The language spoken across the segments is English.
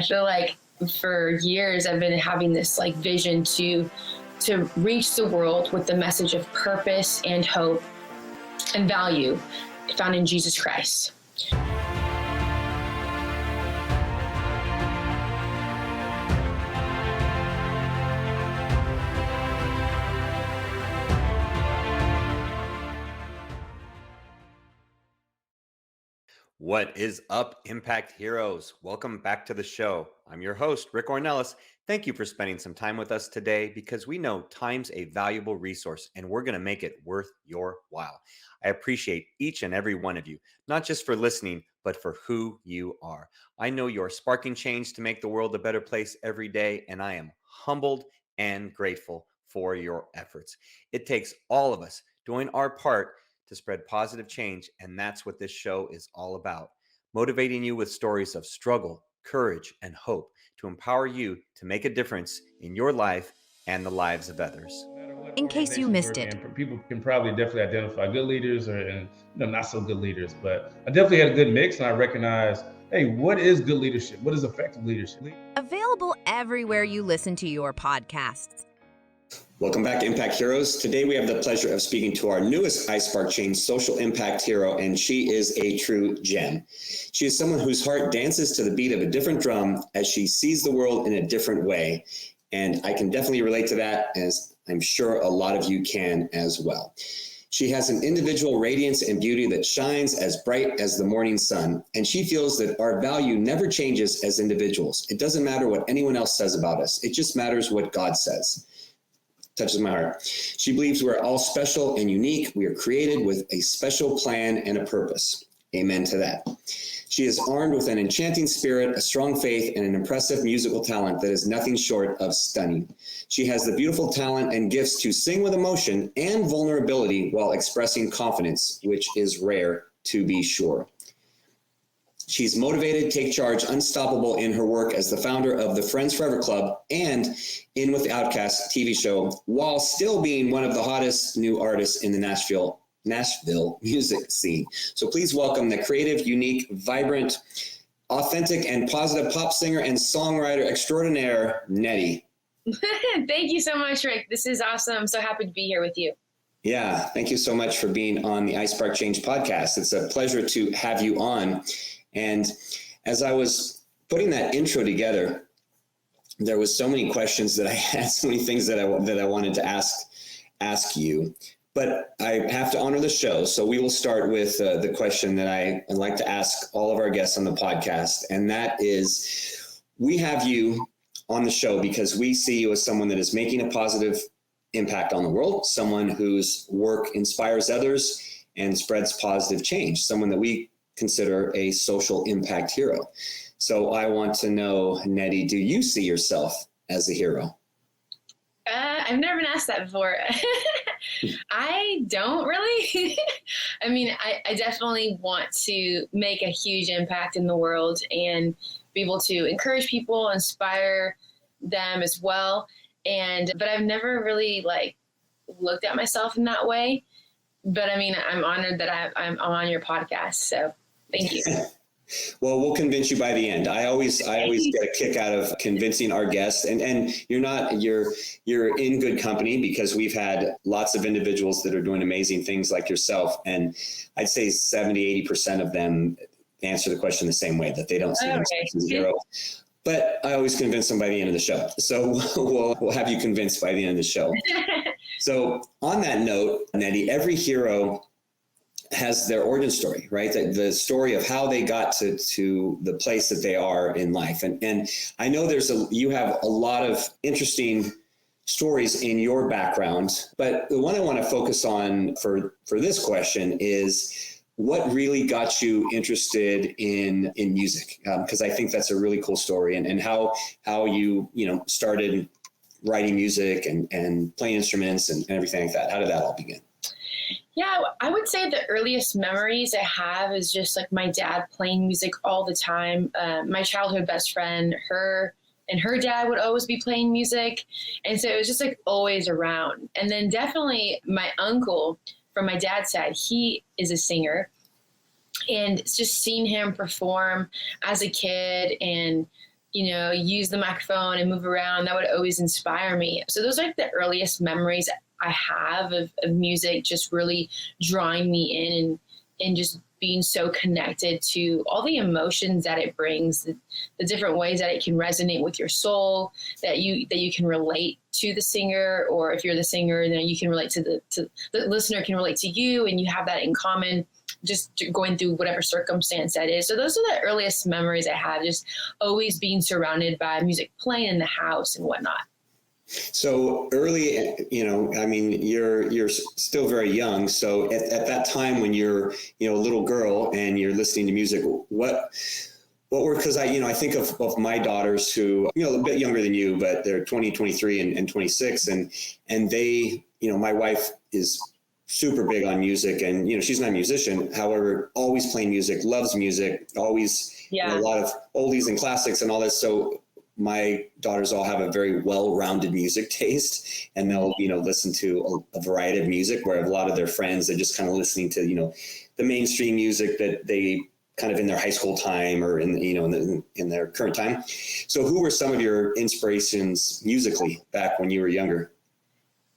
feel like for years I've been having this like vision to reach the world with the message of purpose and hope and value found in Jesus Christ. What is up, Impact Heroes? Welcome back to the show. I'm your host, Rick Ornelas. Thank you for spending some time with us today because we know time's a valuable resource and we're going to make it worth your while. I appreciate each and every one of you, not just for listening, but for who you are. I know you're sparking change to make the world a better place every day, and I am humbled and grateful for your efforts. It takes all of us doing our part to spread positive change, and that's what this show is all about. Motivating you with stories of struggle, courage, and hope to empower you to make a difference in your life and the lives of others. In case you missed it, people can probably definitely identify good leaders and not so good leaders, but I definitely had a good mix, and I recognize, hey, what is good leadership? What is effective leadership? Available everywhere you listen to your podcasts. Welcome back, Impact Heroes. Today we have the pleasure of speaking to our newest Spark Chage social impact hero, and she is a true gem. She is someone whose heart dances to the beat of a different drum as she sees the world in a different way. And I can definitely relate to that, as I'm sure a lot of you can as well. She has an individual radiance and beauty that shines as bright as the morning sun, and she feels that our value never changes as individuals. It doesn't matter what anyone else says about us. It just matters what God says. Touches my heart. She believes we're all special and unique. We are created with a special plan and a purpose. Amen to that. She is armed with an enchanting spirit, a strong faith, and an impressive musical talent that is nothing short of stunning. She has the beautiful talent and gifts to sing with emotion and vulnerability while expressing confidence, which is rare to be sure. She's motivated, take charge, unstoppable in her work as the founder of the Friends Forever Club and in with the Outkast TV show, while still being one of the hottest new artists in the Nashville music scene. So please welcome the creative, unique, vibrant, authentic, and positive pop singer and songwriter extraordinaire, Nedy. Thank you so much, Rick. This is awesome. I'm so happy to be here with you. Yeah, thank you so much for being on the Spark Chage Podcast. It's a pleasure to have you on. And as I was putting that intro together, there was so many questions that I had, so many things that I wanted to ask you. But I have to honor the show, so we will start with the question that I like to ask all of our guests on the podcast, and that is, we have you on the show because we see you as someone that is making a positive impact on the world, someone whose work inspires others and spreads positive change, someone that we consider a social impact hero. So I want to know, Nedy, do you see yourself as a hero? I've never been asked that before. I don't really. I mean, I definitely want to make a huge impact in the world and be able to encourage people, inspire them as well. But I've never really looked at myself in that way. But I mean, I'm honored that I'm on your podcast. So thank you. Well, we'll convince you by the end. I always get a kick out of convincing our guests, and you're in good company because we've had lots of individuals that are doing amazing things like yourself. And I'd say 70-80% of them answer the question the same way, that they don't see themselves as a hero. But I always convince them by the end of the show. So we'll have you convinced by the end of the show. So on that note, Nedy, every hero has their origin story, right? The story of how they got to the place that they are in life. And I know you have a lot of interesting stories in your background, but the one I want to focus on for this question is what really got you interested in music? Because I think that's a really cool story, and how you started writing music and playing instruments and everything like that. How did that all begin? Yeah, I would say the earliest memories I have is just like my dad playing music all the time. My childhood best friend, her dad would always be playing music. And so it was just like always around. And then definitely my uncle from my dad's side, he is a singer. And it's just seeing him perform as a kid and use the microphone and move around. That would always inspire me. So those are like the earliest memories I have of music, just really drawing me in and just being so connected to all the emotions that it brings, the different ways that it can resonate with your soul, that you can relate to the singer, or if you're the singer, then you can relate to the listener can relate to you, and you have that in common, just going through whatever circumstance that is. So those are the earliest memories I have, just always being surrounded by music playing in the house and whatnot. So early, you're still very young. So at that time when you're, a little girl and you're listening to music, what were, because I think of my daughters who, a bit younger than you, but they're 20, 23 and 26. And they, my wife is super big on music, and, she's not a musician. However, always playing music, loves music, always a lot of oldies and classics and all this. So my daughters all have a very well-rounded music taste, and they'll, listen to a variety of music, where a lot of their friends are just kind of listening to, the mainstream music that they kind of in their high school time or in their current time. So who were some of your inspirations musically back when you were younger?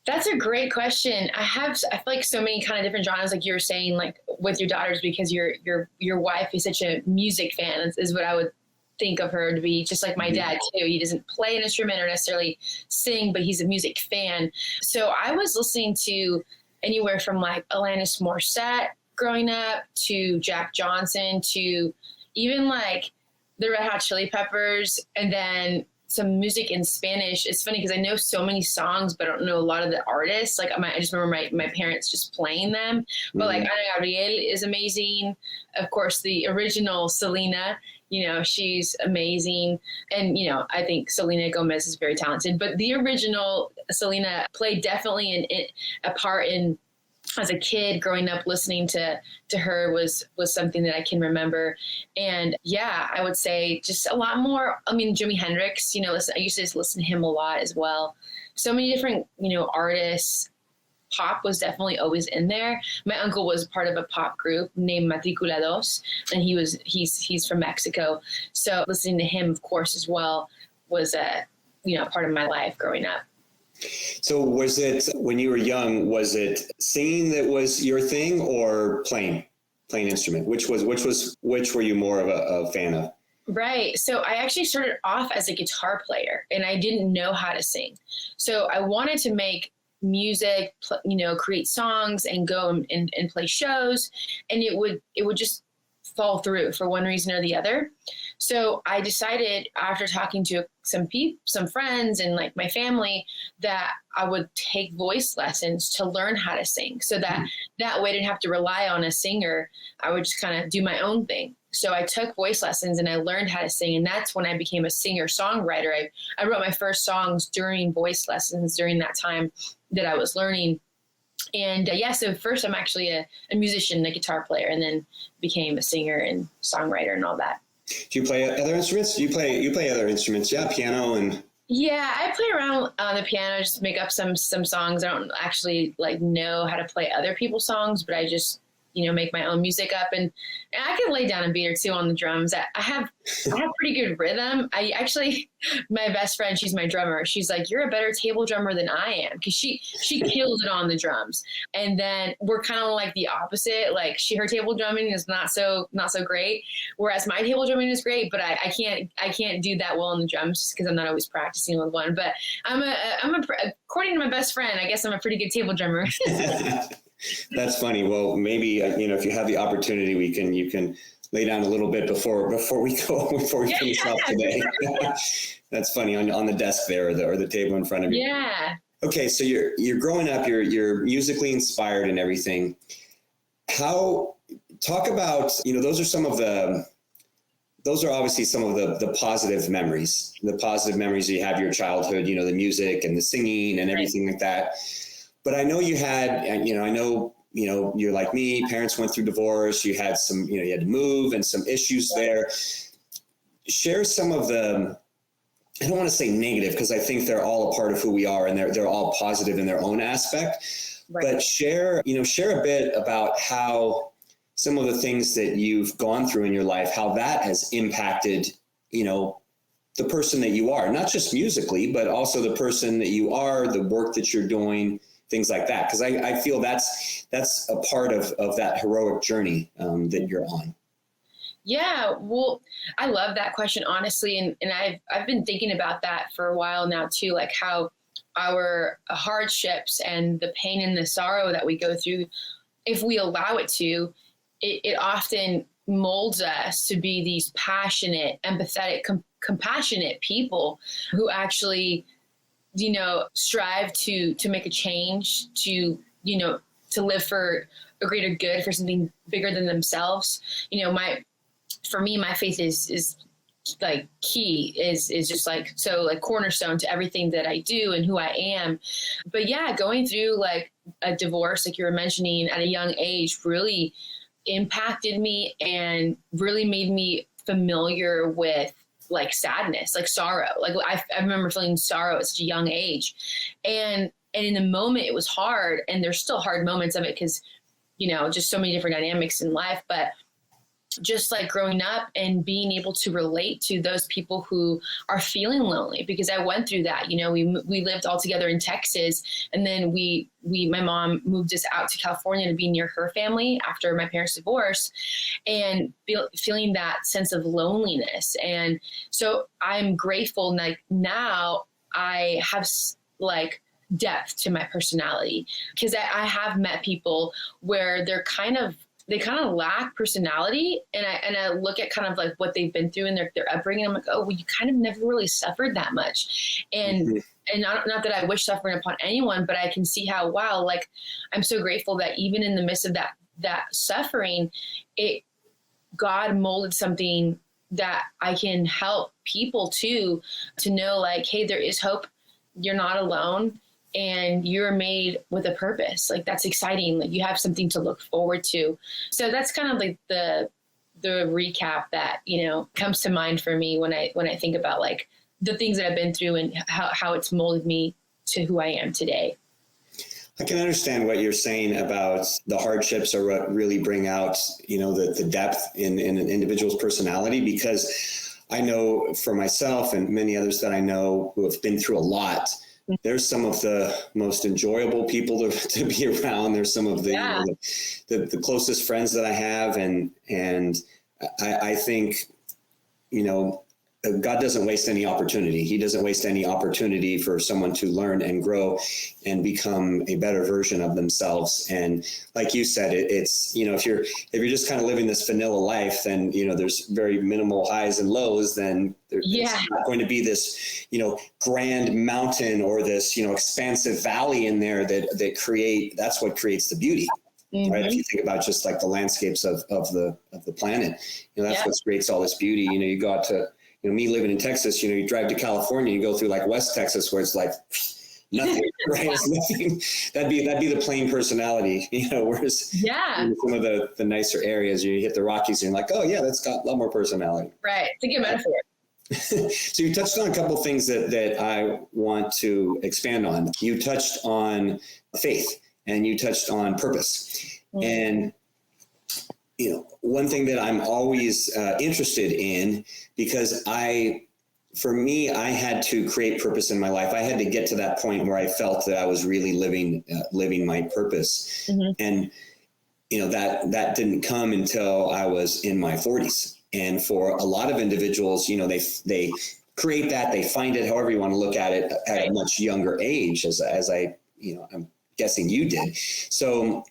That's a great question. I feel like so many kind of different genres, like you were saying, like with your daughters, because your wife is such a music fan, is what I would think of her to be, just like my dad too. He doesn't play an instrument or necessarily sing, but he's a music fan. So I was listening to anywhere from like Alanis Morissette growing up, to Jack Johnson, to even like the Red Hot Chili Peppers, and then some music in Spanish. It's funny because I know so many songs, but I don't know a lot of the artists. Like I just remember my parents just playing them. But like Ana Gabriel is amazing. Of course, the original Selena, she's amazing. And, I think Selena Gomez is very talented, but the original Selena played definitely a part in, as a kid growing up, listening to her was something that I can remember. And yeah, I would say just a lot more. I mean, Jimi Hendrix, I used to just listen to him a lot as well. So many different, artists. Pop was definitely always in there. My uncle was part of a pop group named Matricula Dos, and he's from Mexico. So listening to him, of course, as well, was part of my life growing up. So was it, when you were young, was it singing that was your thing, or playing instrument? Which were you more of a fan of? Right. So I actually started off as a guitar player, and I didn't know how to sing. So I wanted to make music, create songs and go and play shows, and it would just fall through for one reason or the other. So I decided, after talking to some friends and like my family, that I would take voice lessons to learn how to sing, so that way I didn't have to rely on a singer. I would just kind of do my own thing. So I took voice lessons and I learned how to sing. And that's when I became a singer-songwriter. I wrote my first songs during voice lessons during that time that I was learning. And so first I'm actually a musician, a guitar player, and then became a singer and songwriter and all that. Do you play other instruments? You play other instruments? Yeah, piano and... Yeah, I play around on the piano, just make up some songs. I don't actually know how to play other people's songs, but I just make my own music up, and I can lay down a beat or two on the drums. I have pretty good rhythm. My best friend, she's my drummer. She's like, "You're a better table drummer than I am," because she kills it on the drums. And then we're kind of like the opposite. Like her table drumming is not so great, whereas my table drumming is great. But I can't do that well on the drums just because I'm not always practicing with one. But according to my best friend, I guess I'm a pretty good table drummer. That's funny. Well, maybe if you have the opportunity, you can lay down a little bit before we finish up today. That's funny, on the desk there, or the table in front of you. Yeah. Okay, so you're growing up. You're musically inspired and everything. Talk about those are obviously some of the positive memories. The positive memories you have of your childhood. The music and the singing and everything like that. But I know you had, you're like me, parents went through divorce, you had some, you had to move and some issues there. Share some of the, I don't want to say negative, because I think they're all a part of who we are, and they're all positive in their own aspect. Right. But share a bit about how some of the things that you've gone through in your life, how that has impacted, the person that you are, not just musically, but also the person that you are, the work that you're doing, things like that. Because I feel that's a part of that heroic journey that you're on. Yeah, well, I love that question, honestly. And I've been thinking about that for a while now too, like how our hardships and the pain and the sorrow that we go through, if we allow it to, it often molds us to be these passionate, empathetic, compassionate people who actually, strive to make a change, to live for a greater good, for something bigger than themselves. For me, my faith is like key, is just like, so like cornerstone to everything that I do and who I am. But yeah, going through like a divorce, like you were mentioning at a young age, really impacted me and really made me familiar with like sadness, like sorrow. Like I remember feeling sorrow at such a young age. And in the moment it was hard, and there's still hard moments of it because, just so many different dynamics in life. But just like growing up and being able to relate to those people who are feeling lonely, because I went through that. We lived all together in Texas, and then my mom moved us out to California to be near her family after my parents' divorce, and feeling that sense of loneliness. And so I'm grateful, like now I have like depth to my personality, because I have met people where they kind of lack personality. And I look at kind of like what they've been through in their upbringing. I'm like, oh, well, you kind of never really suffered that much. And not that I wish suffering upon anyone, but I can see how, wow, like I'm so grateful that even in the midst of that suffering, God molded something that I can help people to know, like, hey, there is hope. You're not alone. And you're made with a purpose. Like, that's exciting. Like, you have something to look forward to. So that's kind of like the recap that, comes to mind for me when I think about like the things that I've been through and how it's molded me to who I am today. I can understand what you're saying about the hardships are what really bring out, the depth in an individual's personality, because I know for myself and many others that I know who have been through a lot, there's some of the most enjoyable people to be around. There's some of the the closest friends that I have. And I think, God doesn't waste any opportunity. He doesn't waste any opportunity for someone to learn and grow and become a better version of themselves. And like you said, it's, if you're just kind of living this vanilla life, then, there's very minimal highs and lows, then there's not going to be this, grand mountain or this, expansive valley in there that's what creates the beauty. Mm-hmm. Right. If you think about just like the landscapes of the planet, that's what creates all this beauty. You go out to, me living in Texas, you drive to California, you go through like West Texas where it's like nothing, right? It's nothing. That'd be the plain personality, whereas some of the nicer areas, you hit the Rockies and you're like, oh yeah, that's got a lot more personality. Right. It's a good metaphor. So you touched on a couple of things that I want to expand on. You touched on faith and you touched on purpose. Mm-hmm. And one thing that I'm always interested in, because for me, I had to create purpose in my life. I had to get to that point where I felt that I was really living my purpose. Mm-hmm. And, that didn't come until I was in my 40s. And for a lot of individuals, they create that, they find it, however you want to look at it, at a much younger age, as I'm guessing you did. So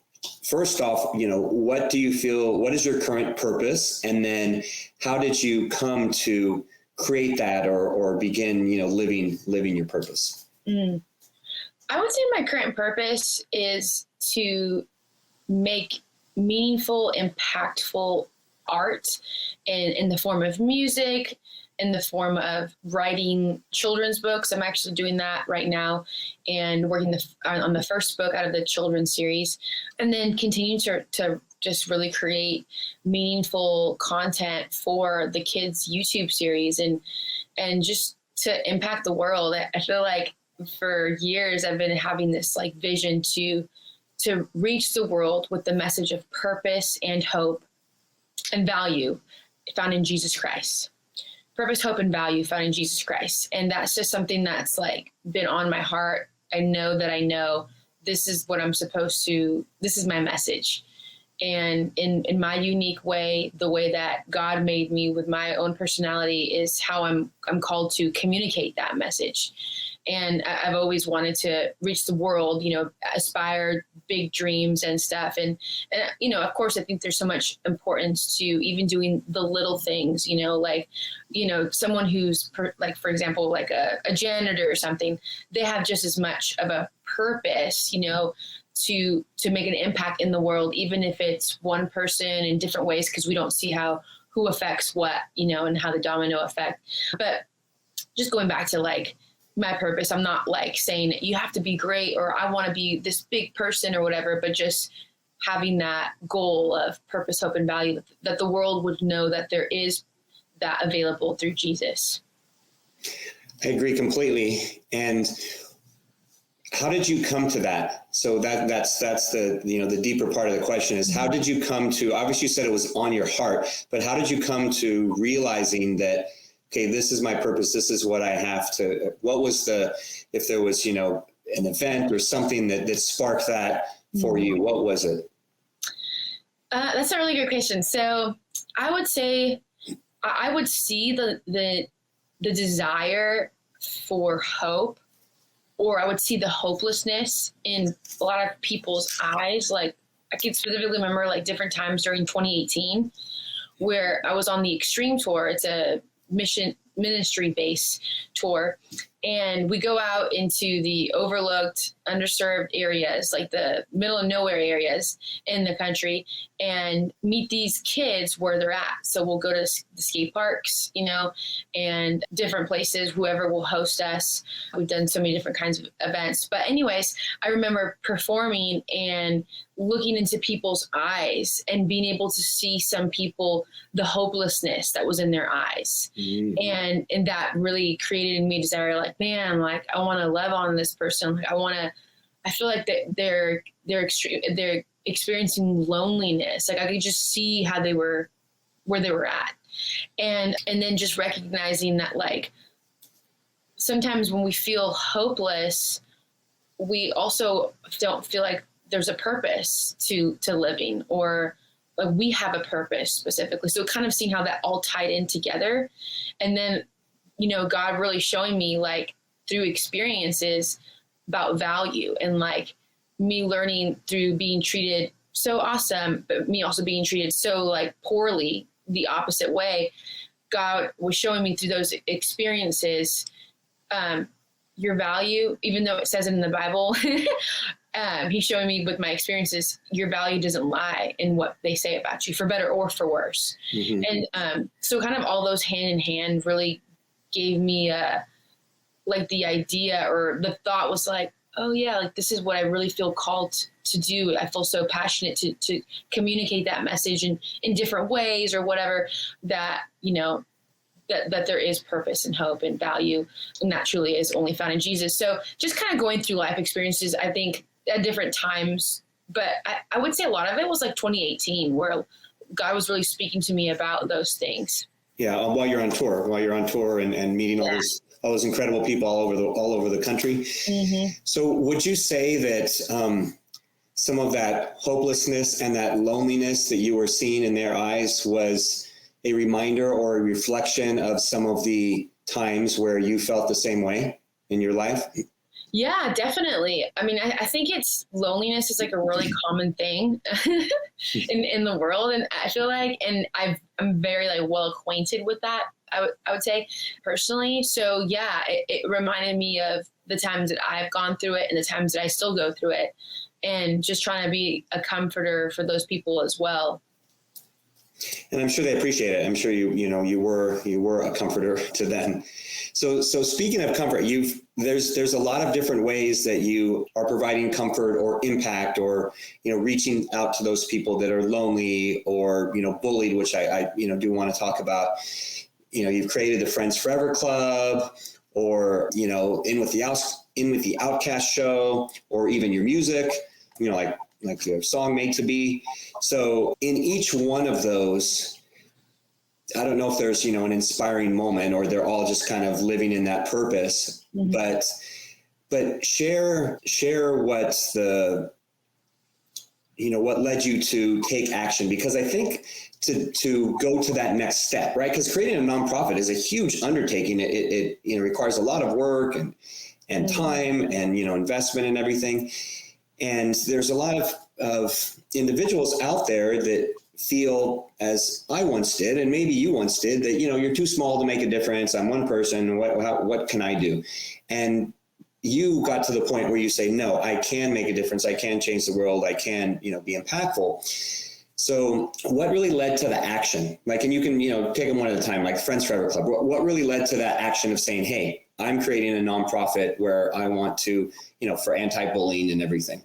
first off, what do you feel, what is your current purpose? And then how did you come to create that or begin, living your purpose? I would say my current purpose is to make meaningful, impactful art in the form of music, in the form of writing children's books. I'm actually doing that right now and working on the first book out of the children's series, and then continue to just really create meaningful content for the kids' YouTube series and just to impact the world. I feel like for years I've been having this like vision to reach the world with the message of purpose and hope and value found in Jesus Christ. purpose, hope, and value found in Jesus Christ. And that's just something that's like been on my heart. I know this is what I'm supposed to, this is my message. And in my unique way, the way that God made me with my own personality is how I'm called to communicate that message. And I've always wanted to reach the world, aspire big dreams and stuff. And, of course, I think there's so much importance to even doing the little things, someone who's for example, like a janitor or something, they have just as much of a purpose, to make an impact in the world, even if it's one person in different ways, because we don't see who affects what, and how the domino effect. But just going back to like my purpose, I'm not like saying you have to be great or I want to be this big person or whatever, but just having that goal of purpose, hope, and value, that the world would know that there is that available through Jesus. I agree completely. And how did you come to that? So that's the, the deeper part of the question is, how did you come to, obviously you said it was on your heart, but how did you come to realizing that, okay, this is my purpose. This is what I have to, what was if there was, an event or something that sparked that for you, what was it? That's a really good question. So I would say I would see the desire for hope, or I would see the hopelessness in a lot of people's eyes. Like I can specifically remember like different times during 2018 where I was on the Extreme tour. It's a ministry base tour. And we go out into the overlooked, underserved areas, like the middle of nowhere areas in the country, and meet these kids where they're at. So we'll go to the skate parks, and different places, whoever will host us. We've done so many different kinds of events. But anyways, I remember performing and looking into people's eyes and being able to see some people, the hopelessness that was in their eyes. Mm-hmm. And that really created in me a desire, like, man, like I want to love on this person. Like I feel like that they're experiencing loneliness. Like I could just see how they were, where they were at. And then just recognizing that like, sometimes when we feel hopeless, we also don't feel like there's a purpose to living, or like we have a purpose specifically. So kind of seeing how that all tied in together. And then, God really showing me like through experiences about value, and like me learning through being treated so awesome, but me also being treated so like poorly, the opposite way. God was showing me through those experiences, your value, even though it says it in the Bible, he's showing me with my experiences, your value doesn't lie in what they say about you, for better or for worse. Mm-hmm. And so kind of all those hand in hand really gave me like the idea, or the thought was like, oh yeah, like this is what I really feel called to do. I feel so passionate to communicate that message in different ways or whatever, that, that there is purpose and hope and value, and that truly is only found in Jesus. So just kind of going through life experiences, I think at different times, but I would say a lot of it was like 2018 where God was really speaking to me about those things. Yeah. While you're on tour and meeting all those incredible people all over the country. Mm-hmm. So would you say that some of that hopelessness and that loneliness that you were seeing in their eyes was a reminder or a reflection of some of the times where you felt the same way in your life? Yeah, definitely. I mean, I think loneliness is like a really common thing in the world. And I feel like, and I'm very like well acquainted with that, I would say personally. So yeah, it reminded me of the times that I've gone through it and the times that I still go through it, and just trying to be a comforter for those people as well. And I'm sure they appreciate it. I'm sure you were a comforter to them. So speaking of comfort, there's a lot of different ways that you are providing comfort or impact, or reaching out to those people that are lonely or bullied, which I do want to talk about. You've created the Friends Forever Club, or in with the Outkast show, or even your music, like your song Made to Be. So in each one of those, I don't know if there's, an inspiring moment or they're all just kind of living in that purpose, but share what what led you to take action, because I think to go to that next step, right? Because creating a nonprofit is a huge undertaking. It requires a lot of work and time and, investment and everything. And there's a lot of individuals out there that feel, as I once did, and maybe you once did, that, you're too small to make a difference. I'm one person. What can I do? And you got to the point where you say, no, I can make a difference. I can change the world. I can, be impactful. So what really led to the action? Like, and you can, take them one at a time, like Friends Forever Club. What really led to that action of saying, hey, I'm creating a nonprofit where I want to, for anti-bullying and everything?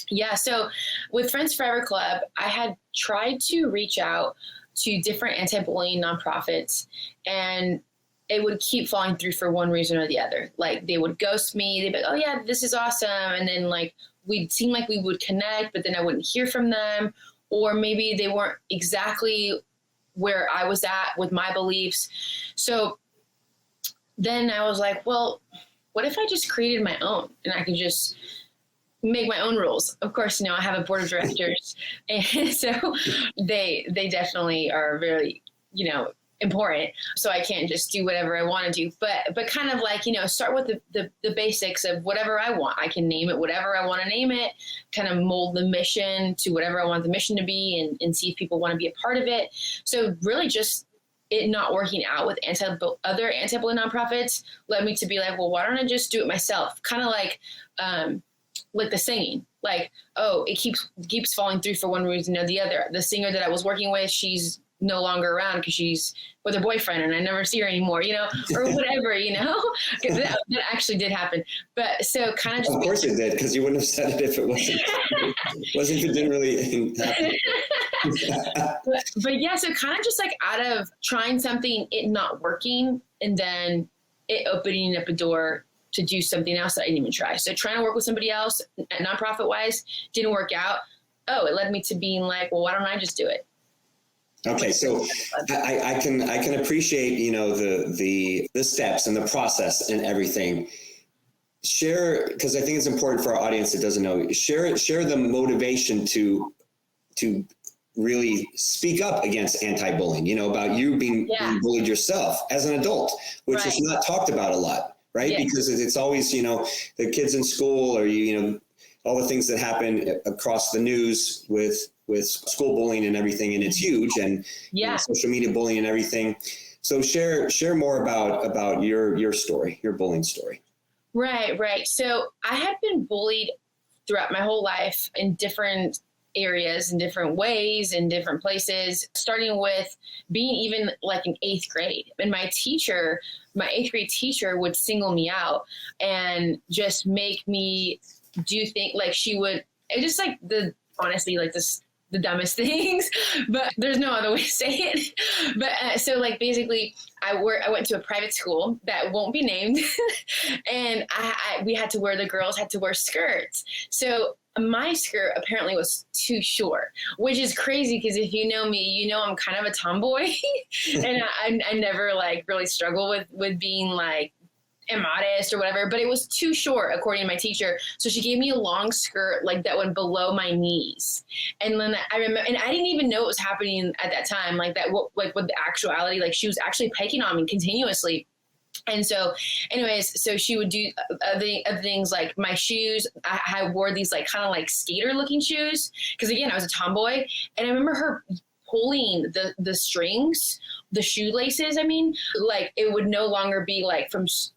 Yeah. So with Friends Forever Club, I had tried to reach out to different anti-bullying nonprofits, and it would keep falling through for one reason or the other. Like, they would ghost me. They'd be like, oh yeah, this is awesome. And then we'd seem like we would connect, but then I wouldn't hear from them. Or maybe they weren't exactly where I was at with my beliefs. So then I was like, well, what if I just created my own and I could just make my own rules? Of course, I have a board of directors, and so they definitely are very, important. So I can't just do whatever I want to do, but kind of like, start with the basics of whatever I want. I can name it whatever I want to name it, kind of mold the mission to whatever I want the mission to be, and see if people want to be a part of it. So really just it not working out with other anti-bullying nonprofits led me to be like, well, why don't I just do it myself? Kind of like the singing, like, oh, it keeps falling through for one reason or the other. The singer that I was working with, she's no longer around because she's with her boyfriend and I never see her anymore, or whatever, because that actually did happen. But so kind of just. Of course it did, because you wouldn't have said it if it wasn't if it didn't really happen. but yeah, so kind of just like out of trying something, it not working, and then it opening up a door to do something else that I didn't even try. So trying to work with somebody else, nonprofit wise, didn't work out. Oh, it led me to being like, well, why don't I just do it? Okay, so I can appreciate, the steps and the process and everything. Share, because I think it's important for our audience that doesn't know. Share the motivation to really speak up against anti-bullying. About you being bullied yourself as an adult, which is not talked about a lot, right? Yeah. Because it's always the kids in school, or all the things that happen across the news with school bullying and everything, and it's huge, and social media bullying and everything. So share more about your story, your bullying story. Right. So I had been bullied throughout my whole life in different areas, in different ways, in different places, starting with being even like in 8th grade. And my 8th grade teacher would single me out and just make me do things like honestly, like the dumbest things, but there's no other way to say it. But so like basically I went to a private school that won't be named and the girls had to wear skirts. So my skirt apparently was too short, which is crazy because if you know me, I'm kind of a tomboy and I never like really struggle with being like immodest or whatever, but it was too short according to my teacher. So she gave me a long skirt like that went below my knees. And then I remember, and I didn't even know what was happening at that time, like that, with the actuality, like she was actually picking on me continuously. And so anyways, so she would do other things like my shoes. I wore these like kind of like skater looking shoes because again, I was a tomboy, and I remember her pulling the strings, the shoelaces, like it would no longer be like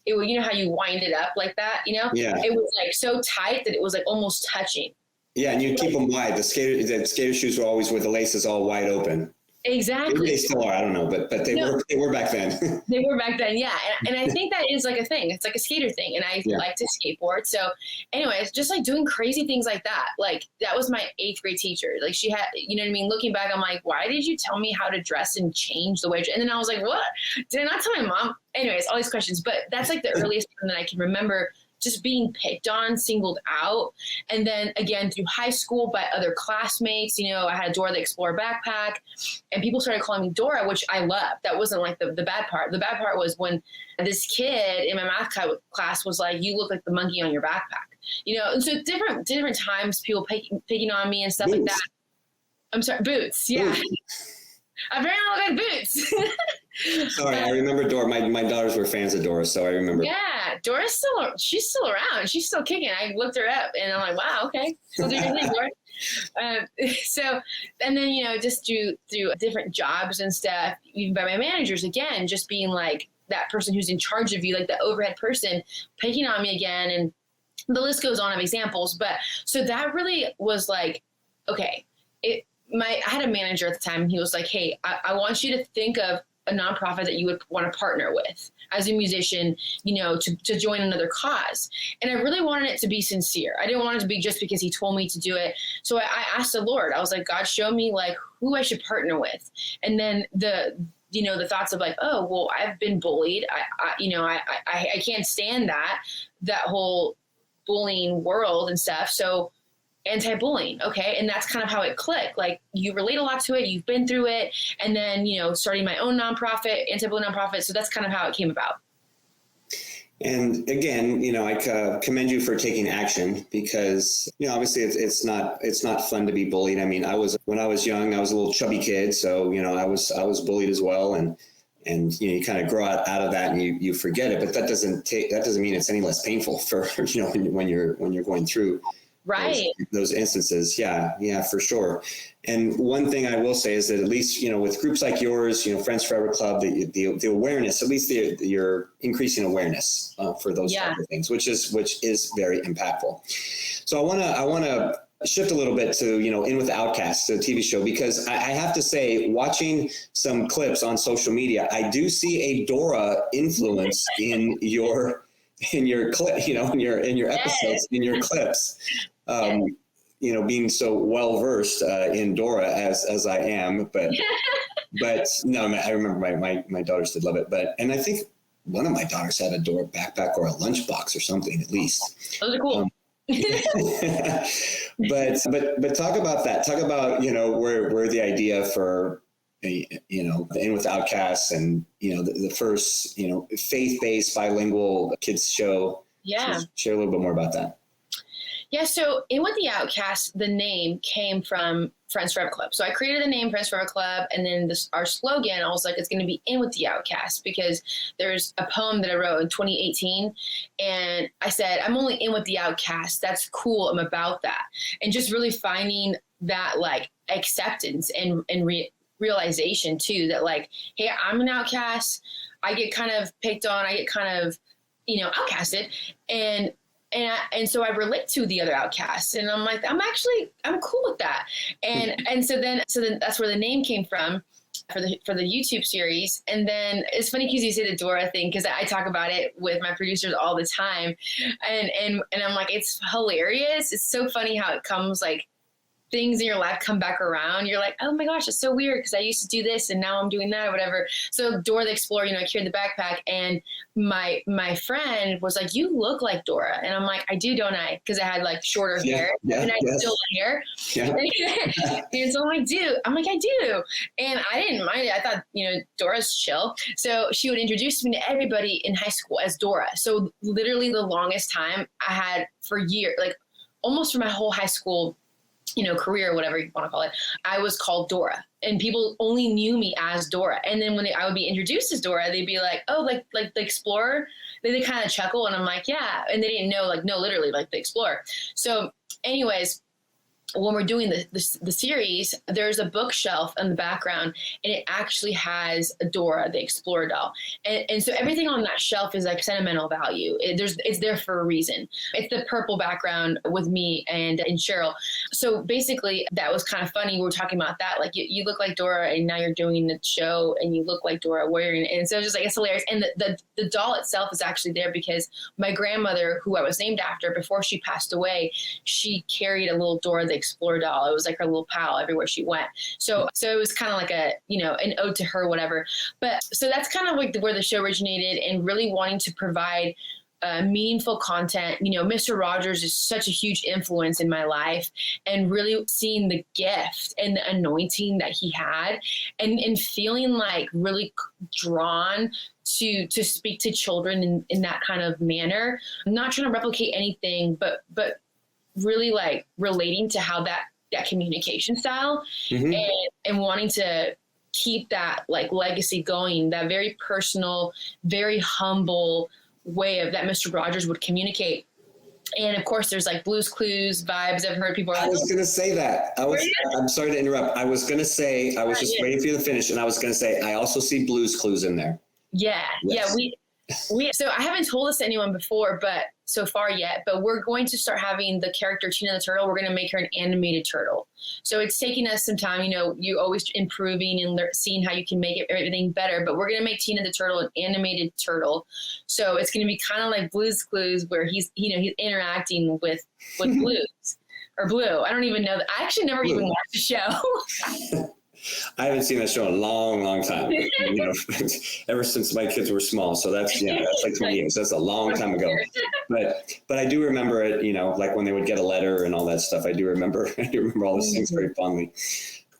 it would, how you wind it up like that, Yeah. It was like so tight that it was like almost touching. Yeah, and you keep them wide. The skater shoes were always with the laces all wide open. Exactly. Maybe they still are, I don't know, but they were back then. They were back then, yeah. And I think that is like a thing. It's like a skater thing. And I like to skateboard. So anyways, just like doing crazy things like that. Like that was my 8th grade teacher. Like she had, looking back, I'm like, why did you tell me how to dress and change the way? And then I was like, what? Did I not tell my mom? Anyways, all these questions. But that's like the earliest time that I can remember just being picked on, singled out. And then again, through high school by other classmates, you know, I had a Dora the Explorer backpack and people started calling me Dora, which I loved. That wasn't like the bad part. The bad part was when this kid in my math class was like, you look like the monkey on your backpack, you know? And so different times people picking on me and stuff like that. I'm sorry, Boots. Yeah. Apparently I look like Boots. Sorry, I remember Dora. My daughters were fans of Dora, so I remember. Yeah, she's still around. She's still kicking. I looked her up and I'm like, wow, okay. Still doing your thing, Dora. So, and then, you know, just through different jobs and stuff, even by my managers, again, just being like that person who's in charge of you, like the overhead person picking on me again. And the list goes on of examples. But so that really was like, okay, I had a manager at the time and he was like, hey, I want you to think of a nonprofit that you would want to partner with as a musician, you know, to join another cause. And I really wanted it to be sincere. I didn't want it to be just because he told me to do it. So I asked the Lord, I was like, God, show me like who I should partner with. And then the thoughts of like, oh, well, I've been bullied. I can't stand that whole bullying world and stuff. So anti-bullying. Okay. And that's kind of how it clicked. Like you relate a lot to it. You've been through it. And then, you know, starting my own nonprofit, anti-bullying nonprofit. So that's kind of how it came about. And again, you know, I commend you for taking action because, you know, obviously it's not fun to be bullied. I mean, when I was young, I was a little chubby kid. So, you know, I was bullied as well. And, you know, you kind of grow out of that and you forget it, but that doesn't mean it's any less painful for, you know, when you're going through right. Those instances. Yeah, for sure. And one thing I will say is that at least, you know, with groups like yours, you know, Friends Forever Club, the awareness, at least you're increasing awareness for those type of things, which is very impactful. So I want to shift a little bit to, you know, In with Outkast, the TV show, because I have to say, watching some clips on social media, I do see a Dora influence in your clip, you know, in your episodes, in your clips, you know, being so well versed in Dora as I am, but no, I remember my daughters did love it, and I think one of my daughters had a Dora backpack or a lunchbox or something at least. Those are cool. But talk about that. Talk about, you know, where the idea for, you know, the In with Outkast and, you know, the first, you know, faith-based bilingual kids show. Yeah. Share a little bit more about that. Yeah. So In with the Outkast, the name came from Friends Forever Club. So I created the name Friends Forever Club. And then our slogan, I was like, it's going to be In with the Outkast, because there's a poem that I wrote in 2018. And I said, I'm only in with the outcast. That's cool. I'm about that. And just really finding that like acceptance and realization too, that like, hey, I'm an outcast. I get kind of picked on. I get kind of, you know, outcasted. And so I relate to the other outcasts, and I'm like, I'm cool with that. And so then that's where the name came from for the YouTube series. And then it's funny because you say the Dora thing, because I talk about it with my producers all the time. And I'm like, it's hilarious. It's so funny how it comes, like, things in your life come back around. You're like, oh my gosh, it's so weird because I used to do this and now I'm doing that or whatever. So Dora the Explorer, you know, I carried the backpack, and my friend was like, you look like Dora. And I'm like, I do, don't I? Because I had like shorter hair and I still had hair. Yeah. And so I do. I'm like, I do. And I didn't mind it. I thought, you know, Dora's chill. So she would introduce me to everybody in high school as Dora. So literally the longest time I had for years, like almost for my whole high school, you know, career, whatever you want to call it, I was called Dora, and people only knew me as Dora. And then when I would be introduced as Dora, they'd be like, oh, like the Explorer. Then they kind of chuckle, and I'm like, yeah. And they didn't know, like, no, literally like the Explorer. So anyways, when we're doing the series, there's a bookshelf in the background, and it actually has a Dora the Explorer doll. And so everything on that shelf is like sentimental value. It's there for a reason. It's the purple background with me and Cheryl. So basically that was kind of funny. We were talking about that. Like you look like Dora, and now you're doing the show and you look like Dora wearing it. And so it's just like, it's hilarious. And the doll itself is actually there because my grandmother, who I was named after, before she passed away, she carried a little Dora the Explorer doll. It was like her little pal everywhere she went. So it was kind of like a, you know, an ode to her, whatever. But so that's kind of like where the show originated, and really wanting to provide meaningful content. Mr. Rogers is such a huge influence in my life, and really seeing the gift and the anointing that he had, and feeling like really drawn to speak to children in that kind of manner. I'm not trying to replicate anything, but really like relating to how that communication style, and wanting to keep that like legacy going, that very personal, very humble way of that Mr. Rogers would communicate. And of course there's like Blue's Clues vibes. I've heard people. I was going to say that. I'm sorry to interrupt. I was going to say, I was just waiting for you to finish. And I was going to say, I also see Blue's Clues in there. Yeah. Yes. Yeah. So I haven't told this to anyone before, but so far yet, but we're going to start having the character Tina the Turtle. We're going to make her an animated turtle. So it's taking us some time, you always improving and seeing how you can make everything better, but we're going to make Tina the Turtle an animated turtle. So it's going to be kind of like Blue's Clues, where he's interacting with Blues or Blue. I don't even know. I actually never even watched the show. I haven't seen that show in a long, long time. Ever since my kids were small. So that's like 20 years. That's a long time ago. But I do remember it, like when they would get a letter and all that stuff. I do remember all those things very fondly.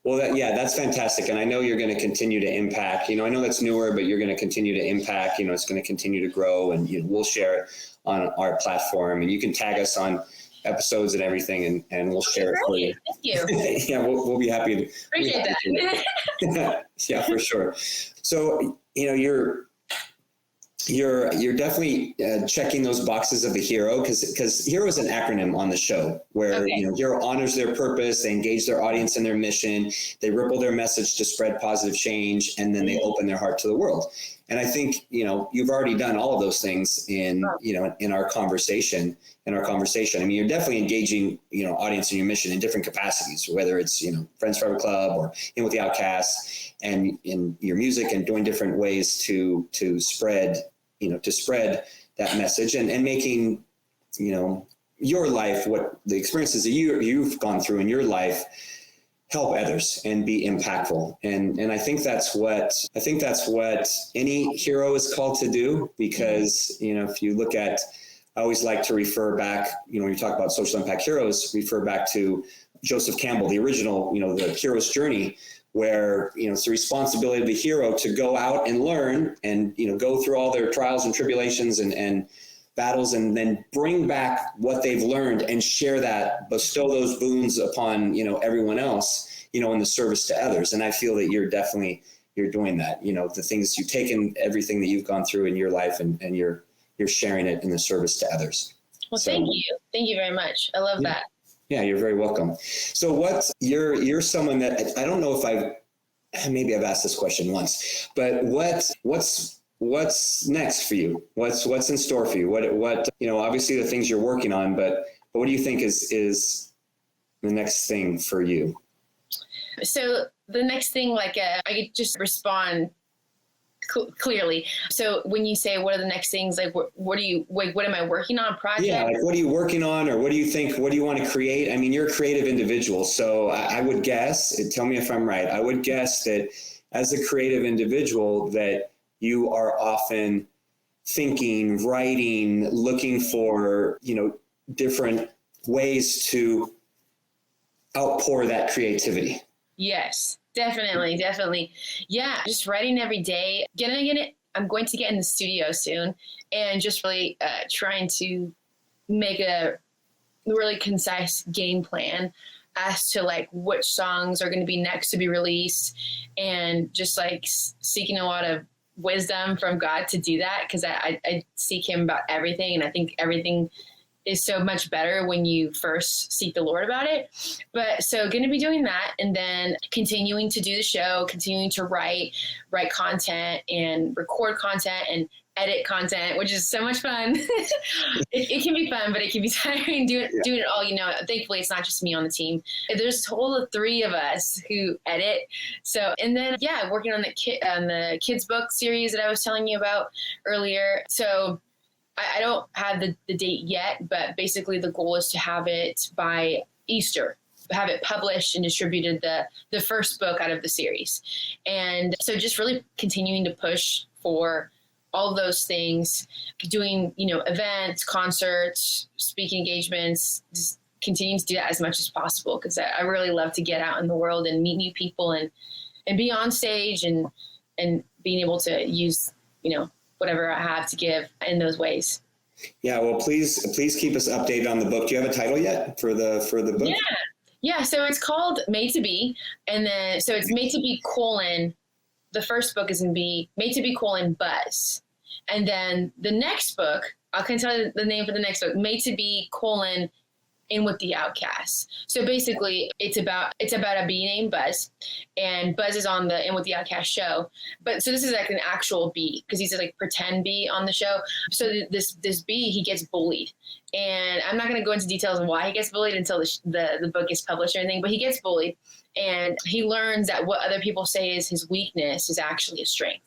Well, that's fantastic. And I know you're going to continue to impact, I know that's newer, but you're going to continue to impact, it's going to continue to grow, and we'll share it on our platform, and you can tag us on episodes and everything, and we'll share it for you. Thank you. Yeah, we'll be happy to appreciate that. Yeah, for sure. So you're definitely checking those boxes of a hero, because hero is an acronym on the show where hero honors their purpose, they engage their audience in their mission, they ripple their message to spread positive change, and then they open their heart to the world. And I think you've already done all of those things in our conversation. I mean, you're definitely engaging audience in your mission in different capacities, whether it's Friends Forever Club or with the Outkast, and in your music, and doing different ways to spread that message, and making your life, what the experiences that you've gone through in your life, help others and be impactful. And I think that's what any hero is called to do, because if you look at, I always like to refer back, when you talk about social impact heroes, refer back to Joseph Campbell, the original, the hero's journey, where it's the responsibility of the hero to go out and learn and go through all their trials and tribulations and battles, and then bring back what they've learned and share that, bestow those boons upon everyone else, in the service to others. And I feel that you're doing that. The things you've taken, everything that you've gone through in your life, and you're sharing it in the service to others. Well, thank you very much. I love that. Yeah, you're very welcome. So you're someone that, I don't know if maybe I've asked this question once, but what's next for you? What's in store for you? What obviously the things you're working on, but what do you think is the next thing for you? So the next thing, I could just respond clearly. So when you say, what are the next things, what am I working on, project? Yeah, what are you working on, or what do you think, what do you want to create? I mean, you're a creative individual, so I would guess, tell me if I'm right, I would guess that as a creative individual that you are often thinking, writing, looking for, different ways to outpour that creativity. Yes. Definitely. Yeah. Just writing every day. I'm going to get in the studio soon, and just really trying to make a really concise game plan as to which songs are going to be next to be released, and just seeking a lot of wisdom from God to do that, because I seek him about everything, and I think everything is so much better when you first seek the Lord about it. But so going to be doing that, and then continuing to do the show, continuing to write content and record content and edit content, which is so much fun. it can be fun, but it can be tiring doing it all. Thankfully it's not just me on the team. There's a total of 3 of us who edit. So, and then working on the kids book series that I was telling you about earlier. So I don't have the date yet, but basically the goal is to have it by Easter, have it published and distributed, the first book out of the series. And so just really continuing to push for all those things, doing, events, concerts, speaking engagements, just continuing to do that as much as possible. Cause I really love to get out in the world and meet new people and be on stage and being able to use, whatever I have to give in those ways. Yeah. Well, please keep us updated on the book. Do you have a title yet for the book? Yeah. So it's called Made to Be. And then, so it's Made to Be : the first book is in B, Made to Be : Buzz. And then the next book, I can tell you the name for the next book, Made to Be : In with the Outkast. So basically it's about a bee named Buzz, and Buzz is on the In with the Outkast show. But so this is like an actual bee, because he's a like pretend bee on the show. So this bee, he gets bullied, and I'm not going to go into details on why he gets bullied until the book is published or anything, but he gets bullied, and he learns that what other people say is his weakness is actually a strength.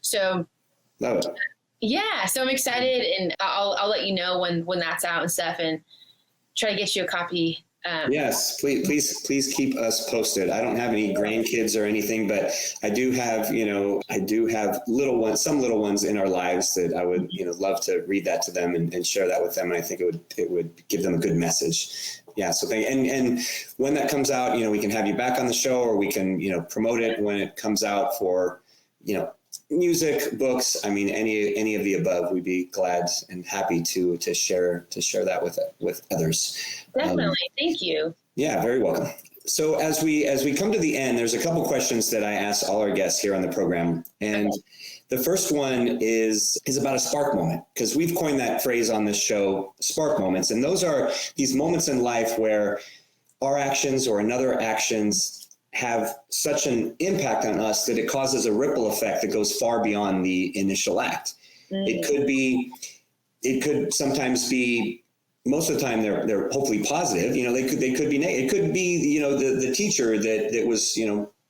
So love it. Yeah, so I'm excited, and I'll let you know when that's out and stuff, and try to get you a copy. Yes, please keep us posted. I don't have any grandkids or anything, but I do have some little ones in our lives that I would, love to read that to them and share that with them. And I think it would give them a good message. Yeah. So and when that comes out, we can have you back on the show, or we can, promote it when it comes out for, music, books. I mean, any of the above, we'd be glad and happy to share that with others. Definitely. Thank you. Yeah, very welcome. So as we come to the end, there's a couple questions that I ask all our guests here on the program. And the first one is about a spark moment, because we've coined that phrase on this show, spark moments. And those are these moments in life where our actions or another actions have such an impact on us that it causes a ripple effect that goes far beyond the initial act. Mm. It could sometimes be, most of the time they're hopefully positive. They could be negative. It could be, the teacher that was,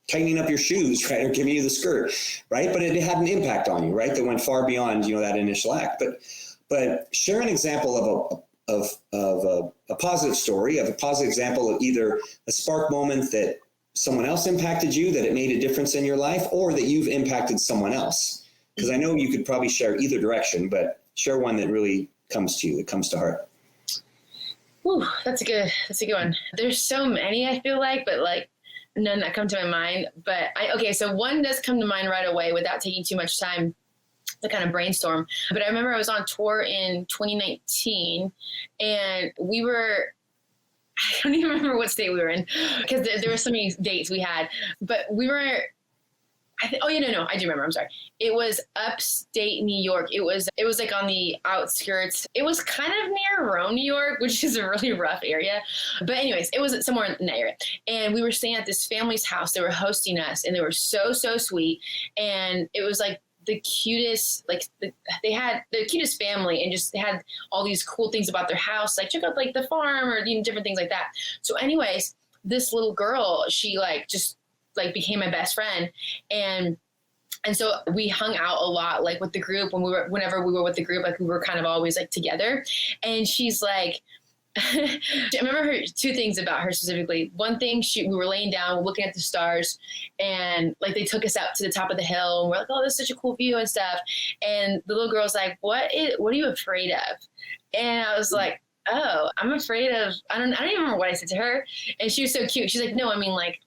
tightening up your shoes, right, or giving you the skirt, right? But it had an impact on you, right, that went far beyond, that initial act. But share an example of a positive story, of a positive example of either a spark moment that someone else impacted you, that it made a difference in your life, or that you've impacted someone else. Because I know you could probably share either direction, but share one that really comes to you, that comes to heart. Ooh, that's a good one. There's so many, I feel like, but like none that come to my mind. But so one does come to mind right away without taking too much time to kind of brainstorm. But I remember I was on tour in 2019, and I don't even remember what state we were in, because there were so many dates we had, but we were, I do remember. I'm sorry. It was upstate New York. It was like on the outskirts. It was kind of near Rome, New York, which is a really rough area. But anyways, it was somewhere in that area. And we were staying at this family's house. They were hosting us, and they were so, so sweet. And it was like the cutest, they had the cutest family, and just they had all these cool things about their house, like check out like the farm or different things like that. So anyways, this little girl, she just became my best friend. And so we hung out a lot, like with the group whenever we were with the group, like we were kind of always like together. And she's like, I remember two things about her specifically. One thing, we were laying down looking at the stars, and like they took us out to the top of the hill, and we're like, oh, this is such a cool view and stuff. And the little girl's like, what are you afraid of? And I was like, oh, I'm afraid of, I don't even remember what I said to her. And she was so cute. She's like, no, I mean like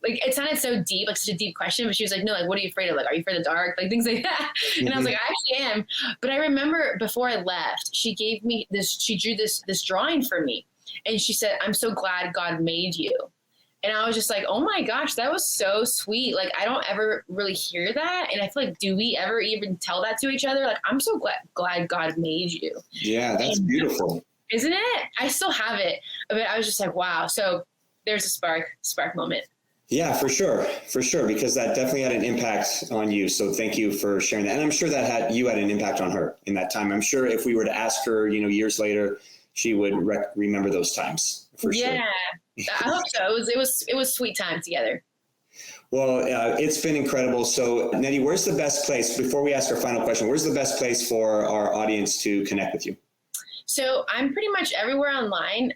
it sounded so deep, like such a deep question, but she was like, no, like, what are you afraid of? Like, are you afraid of the dark? Like things like that. Mm-hmm. And I was like, I actually am. But I remember before I left, she gave me she drew this drawing for me. And she said, I'm so glad God made you. And I was just like, oh my gosh, that was so sweet. Like, I don't ever really hear that. And I feel like, do we ever even tell that to each other? Like, I'm so glad God made you. Yeah, that's beautiful. Isn't it? I still have it, but I was just like, wow. So there's a spark moment. Yeah, for sure, because that definitely had an impact on you. So thank you for sharing that. And I'm sure that you had an impact on her in that time. I'm sure if we were to ask her, years later, she would remember those times for sure. Yeah, I hope so. It was sweet time together. Well, it's been incredible. So Nedy, where's the best place, before we ask our final question, where's the best place for our audience to connect with you? So I'm pretty much everywhere online.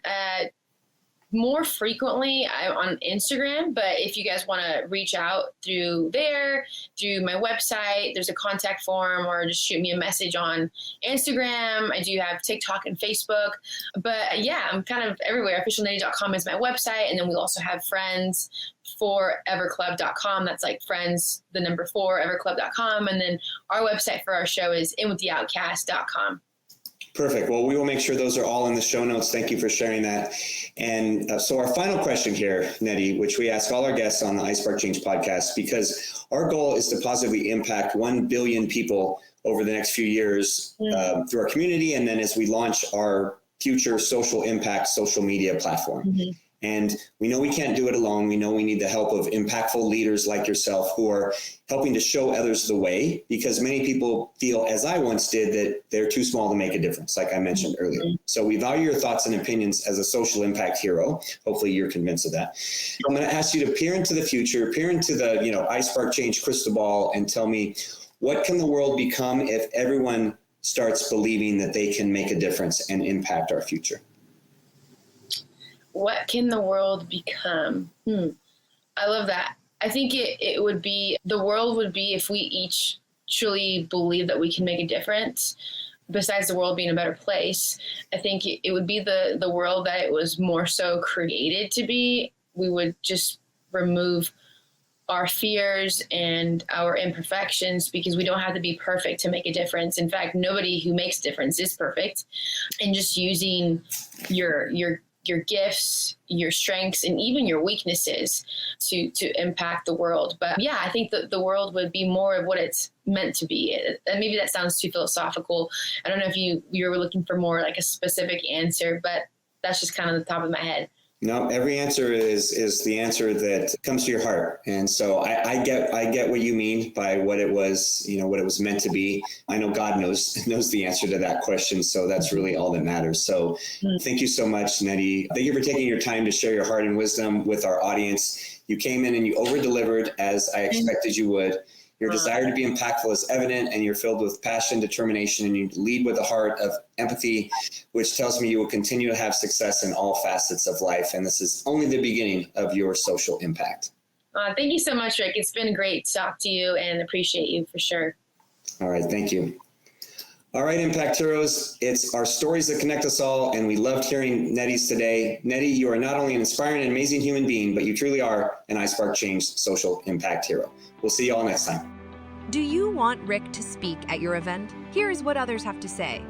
more frequently I'm on Instagram, but if you guys want to reach out through there, through my website, there's a contact form, or just shoot me a message on Instagram. I do have TikTok and Facebook, but yeah, I'm kind of everywhere. Officialnedy.com is my website. And then we also have friends for everclub.com. That's like friends, the number 4, everclub.com. And then our website for our show is inwiththeoutkast.com. Perfect. Well, we will make sure those are all in the show notes. Thank you for sharing that. And so our final question here, Nedy, which we ask all our guests on the Spark Chage podcast, because our goal is to positively impact 1 billion people over the next few years through our community. And then as we launch our future social impact social media platform. Mm-hmm. And we know we can't do it alone. We know we need the help of impactful leaders like yourself who are helping to show others the way, because many people feel, as I once did, that they're too small to make a difference, like I mentioned earlier. So we value your thoughts and opinions as a social impact hero. Hopefully you're convinced of that. So I'm going to ask you to peer into the future, peer into the, Spark Chage crystal ball, and tell me, what can the world become if everyone starts believing that they can make a difference and impact our future? What can the world become? I love that. I think the world would be if we each truly believe that we can make a difference. Besides the world being a better place, I think it would be the world that it was more so created to be. We would just remove our fears and our imperfections, because we don't have to be perfect to make a difference. In fact, nobody who makes a difference is perfect. And just using your gifts, your strengths, and even your weaknesses to impact the world. But yeah, I think that the world would be more of what it's meant to be. And maybe that sounds too philosophical. I don't know if you were looking for more like a specific answer, but that's just kind of the top of my head. No, every answer is the answer that comes to your heart. And so I get what you mean by what it was, what it was meant to be. I know God knows the answer to that question. So that's really all that matters. So thank you so much, Nedy. Thank you for taking your time to share your heart and wisdom with our audience. You came in and you over-delivered, as I expected you would. Your desire to be impactful is evident, and you're filled with passion, determination, and you lead with a heart of empathy, which tells me you will continue to have success in all facets of life. And this is only the beginning of your social impact. Thank you so much, Rick. It's been great to talk to you, and appreciate you for sure. All right. Thank you. All right, Impact Heroes, it's our stories that connect us all, and we loved hearing Nedy's today. Nedy, you are not only an inspiring and amazing human being, but you truly are an Spark Chage social impact hero. We'll see you all next time. Do you want Rick to speak at your event? Here is what others have to say.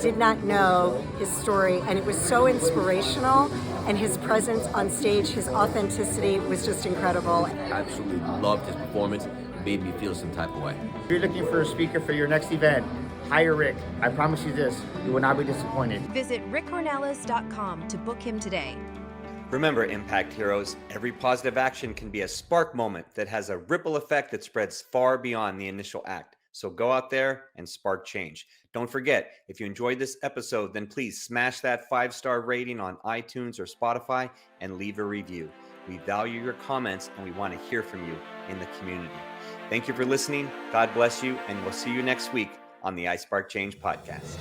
Did not know his story, and it was so inspirational, and his presence on stage, his authenticity was just incredible. I absolutely loved his performance. It made me feel some type of way. If you're looking for a speaker for your next event, hire Rick. I promise you this, you will not be disappointed. Visit rickcornelis.com to book him today. Remember, Impact Heroes, every positive action can be a spark moment that has a ripple effect that spreads far beyond the initial act. So go out there and spark change. Don't forget, if you enjoyed this episode, then please smash that 5-star rating on iTunes or Spotify and leave a review. We value your comments, and we want to hear from you in the community. Thank you for listening. God bless you, and we'll see you next week on the Spark Chage Podcast.